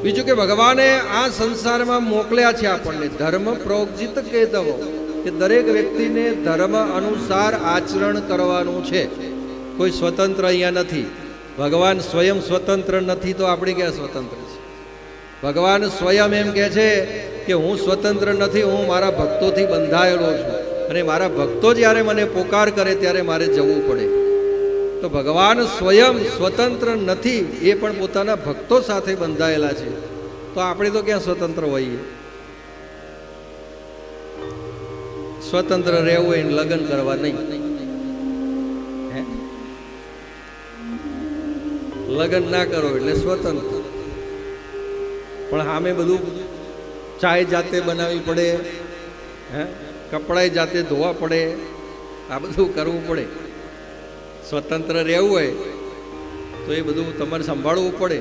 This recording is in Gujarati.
બીજું કે ભગવાને આ સંસારમાં મોકલ્યા છે આપણને ધર્મ પ્રોજિત કેતવો, કે દરેક વ્યક્તિને ધર્મ અનુસાર આચરણ કરવાનું છે. કોઈ સ્વતંત્ર અહીંયા નથી. ભગવાન સ્વયં સ્વતંત્ર નથી તો આપણે ક્યાં સ્વતંત્ર છે? ભગવાન સ્વયં એમ કહે છે કે હું સ્વતંત્ર નથી, હું મારા ભક્તોથી બંધાયેલો છું, અને મારા ભક્તો જ્યારે મને પોકાર કરે ત્યારે મારે જવું પડે. તો ભગવાન સ્વયં સ્વતંત્ર નથી, એ પણ પોતાના ભક્તો સાથે બંધાયેલા છે. તો આપણે તો ક્યાં સ્વતંત્ર હોઈએ? સ્વતંત્ર રહેવું હોય લગ્ન કરવા નહીં. લગ્ન ના કરો એટલે સ્વતંત્ર. પણ સામે બધું ચાય જાતે બનાવવી પડે, કપડાં જાતે ધોવા પડે, આ બધું કરવું પડે. સ્વતંત્ર રહેવું હોય તો એ બધું તમારે સંભાળવું પડે.